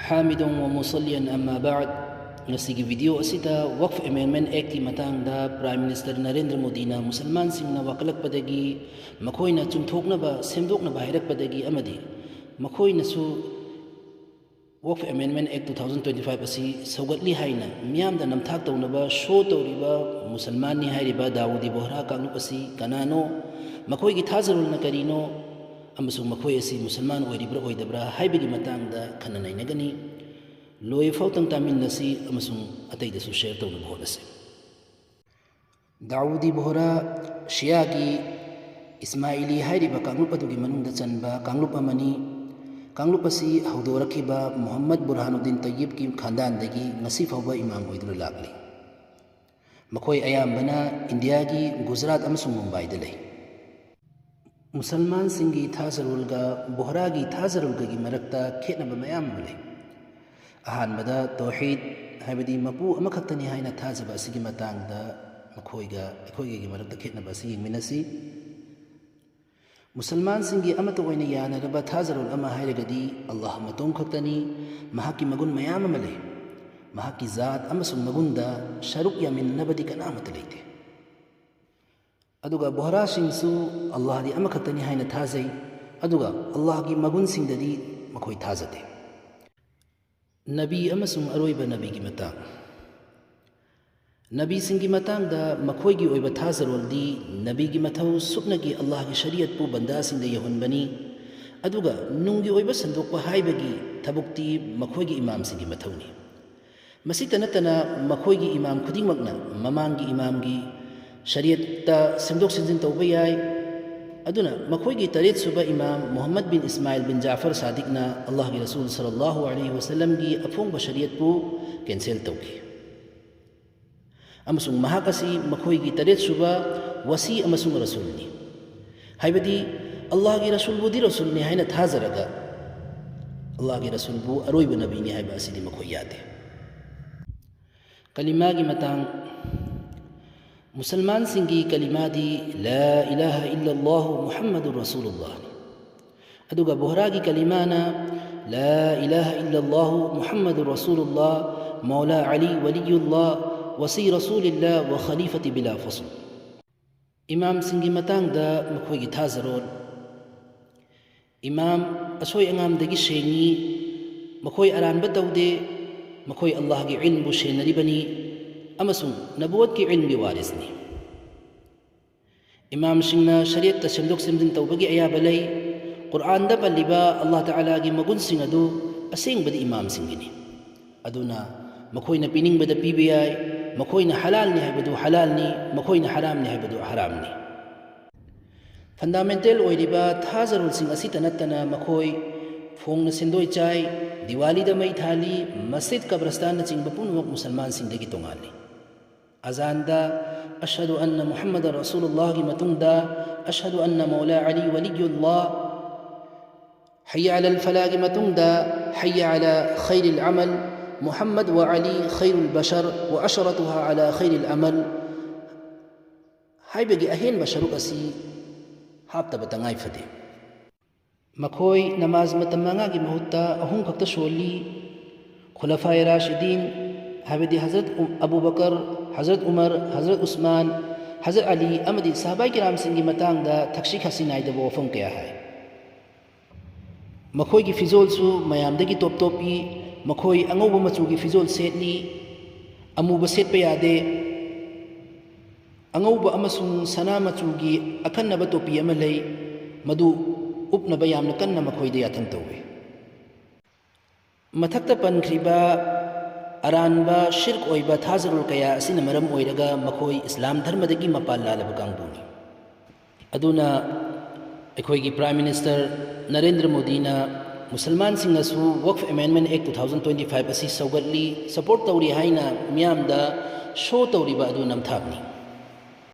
حامد ومصليا أما بعد نسيجي فيديو أسيدا وقف أمينمنت أكتي متان دا برايم مينستر ناريندر مودينا مسلمان سيمنا وقلق بدگي مكوينا تنتوقنا با سمدوقنا با هيرك بدگي أمدي مكوينا سو وقف أمينمنت أكت 2025 أسي سوغت لي هاينا ميام دا نمتاق دونبا شو دوريبا مسلمان نهايربا داودي بوهرا كاغنو أسي كنانو مكويگي تازرول نكرينو أمسوك مكوي أسي مسلمان أويريبرا أويدبرا هايبگي متان دا كناناي نغني لوي فوتن تامين نسي أمسوك أتايدسو شير تونو بهور أسي داودي بوهرا شياغي إسماعيلي هايربا كاغنو أدوغي منون دا چنبا كاغنو أمني كاغنو أسي هودوركيبا محمد برهان الدين طيب كي خاندان دگي نسي فوبا إمام ويدر لاغلي مكوي أيام بنا إندياغي گجرات أمسوك ممباي دلي مسلمان سنگی تھازرولگا بوہراگی تھازرولگا کی مرکتا کھینا بمیام ملے اہان مدا توحید ہائبدی مپو امکھتنی ہائنا تھازبا اسیگی متانگ دا مکھوئیگا کی مرکتا کھینا باسی منسی مسلمان سنگی امت وینا یانا ربا تھازرول اما ہائرگدی اللہ متون کھتنی مہاکی مگن میام ملے مہاکی ذات امسن مگن دا شرک یا من نبدی کنامت لیتے أدوغا بوهرا سينسو الله دي أما كتني هاينا تازي أدوغا الله جي مغون سين دي مكوي تازده نبي أما سن أرويبا نبي جي متان نبي سن جي متان دا مكوي جي أويبا تازر والدي نبي جي متاو سبنا جي الله جي شريعت بو بندا سين دي يهون بني أدوغا نون جي أويبا سندوق وهايبا جي تبوكتي مكوي جي إمام سن جي متاوني مسيطة نتنا مكوي جي إمام كدين مغنا ممان جي إمام جي شریعت تا سمدوک سنزن توبیائی ادونا مکوئی کی تریت صبح امام محمد بن اسماعیل بن جعفر صادقنا اللہ کی رسول صلی اللہ علیہ وسلم کی افونگ بشریعت پو کینسل توکی امسنگ مہاکسی مکوئی کی تریت صبح وسیع امسنگ رسول نی حیبدی اللہ کی رسول بو دی رسول نی حینت حاضرگا اللہ کی رسول بو اروی بنبی نی حیب اسی دی مکوئیات کلمہ کی متان مسلمان سنگی کلمہ دی لا الہ الا اللہ محمد رسول اللہ ادوگا بوہرا کی کلمانا لا الہ الا اللہ محمد رسول اللہ مولا علی ولی اللہ وسی رسول اللہ وخلیفت بلا فصل امام سنگی متانگ دا مکوئی گی تھازرول امام اسوئی انگام دگی شینی مکوئی اران بدو دے مکوئی اللہ کی علم بو شینری بنی أمسون نبوت کی علم وارثني إمام شنا شريعة تسندوك سمدن توبقي أياب لي قرآن دبا لبا الله تعالى جي مقن سنگدو أسين بدا إمام سنگني أدونا مكوينا بينين بدا بيبياي مكوينا حلالني هاي بدو حلالني مكوينا حرامني هاي بدو حرامني فندامنتال ويلبا تحازر السنگ أسيطة نتنا مكوي فونگ سندوي چاي دیوالی دا مئی تھالی مسجد قبرستان نچنگ بپون وقت مسلمان سندگی تونگالی أذان دا أشهد أن محمد رسول الله متون دا أشهد أن مولا علي ولي الله حي على الفلاح متون دا حي على خير العمل محمد وعلي خير البشر وأشرتها على خير العمل هاي بقي أهين بشروك أسي حابتا بتنغاي فدي مكوي نماز متمنغا کی مہتا اہم خط شولی خلفاء راشدین حبیدی حضرت ابو بکر حضرت عمر حضرت عثمان حضرت علی امدی صحابہ کرام سنگی متانگ دا تکشیک حسین آئی دا وفن کیا ہے مکوئی کی فضول سو میامدگی توپ توپی مکوئی انگو بمچو کی فضول سیدلی امو بسید پیادے انگو بامسون سنا مچو کی اکن نبا توپی عملی مدو upna bayam nakan na makoy de yatang tawe mathakta pankriba aranba shirk oiba thazarul kaya asina maram oiraga makoy islam dharma dagi mapal lalaba kangbuni aduna ekoi gi prime minister narendra modi na musalman singh asu waqf amendment act 2025 asi saugatli support tawri haina miyam da show tawri ba adu nam thapni